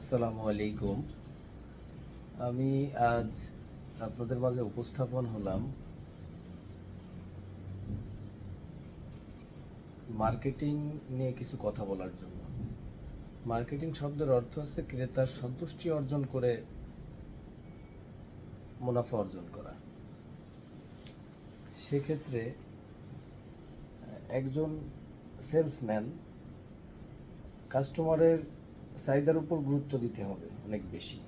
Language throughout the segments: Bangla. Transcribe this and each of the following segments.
আসসালামু আলাইকুম। আমি আজ আপনাদের মাঝে উপস্থাপন হলাম মার্কেটিং নিয়ে কিছু কথা বলার জন্য। মার্কেটিং শব্দের অর্থ হচ্ছে ক্রেতার সন্তুষ্টি অর্জন করে মুনাফা অর্জন করা। সেক্ষেত্রে একজন সেলসম্যান কাস্টমারের চাহিদার উপর গুরুত্ব দিতে হবে অনেক বেশি।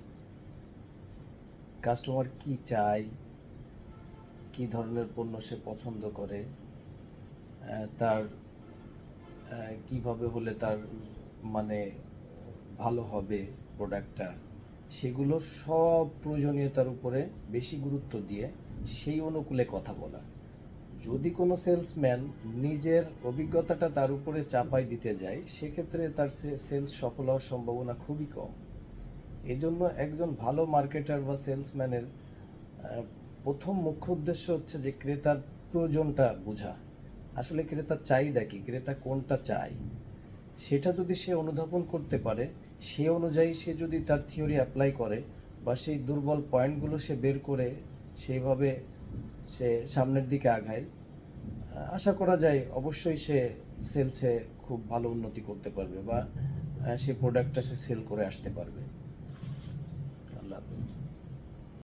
কাস্টমার কি চায়, কি ধরনের পণ্য সে পছন্দ করে, তার কিভাবে হলে তার মানে ভালো হবে প্রোডাক্টটা, সেগুলো সব প্রয়োজনীয়তার উপরে বেশি গুরুত্ব দিয়ে সেই অনুকূলে কথা বলা। যদি কোনো সেলসম্যান নিজের অভিজ্ঞতাটা তার উপরে চাপাই দিতে যায়, সেক্ষেত্রে তার সেলস সফল হওয়ার সম্ভাবনা খুবই কম। এজন্য একজন ভালো মার্কেটার বা সেলসম্যানের প্রথম মুখ্য উদ্দেশ্য হচ্ছে যে ক্রেতার প্রয়োজনটা বোঝা। আসলে ক্রেতার চাহিদা কি, ক্রেতা কোনটা চায়, সেটা যদি সে অনুধাবন করতে পারে, সেই অনুযায়ী সে যদি তার থিওরি অ্যাপ্লাই করে বা সেই দুর্বল পয়েন্টগুলো সে বের করে সেইভাবে সে সামনের দিকে আগায়, আশা করা যায় অবশ্যই সে সেলসে খুব ভালো উন্নতি করতে পারবে বা সেই প্রোডাক্টটা সে সেল করে আসতে পারবে।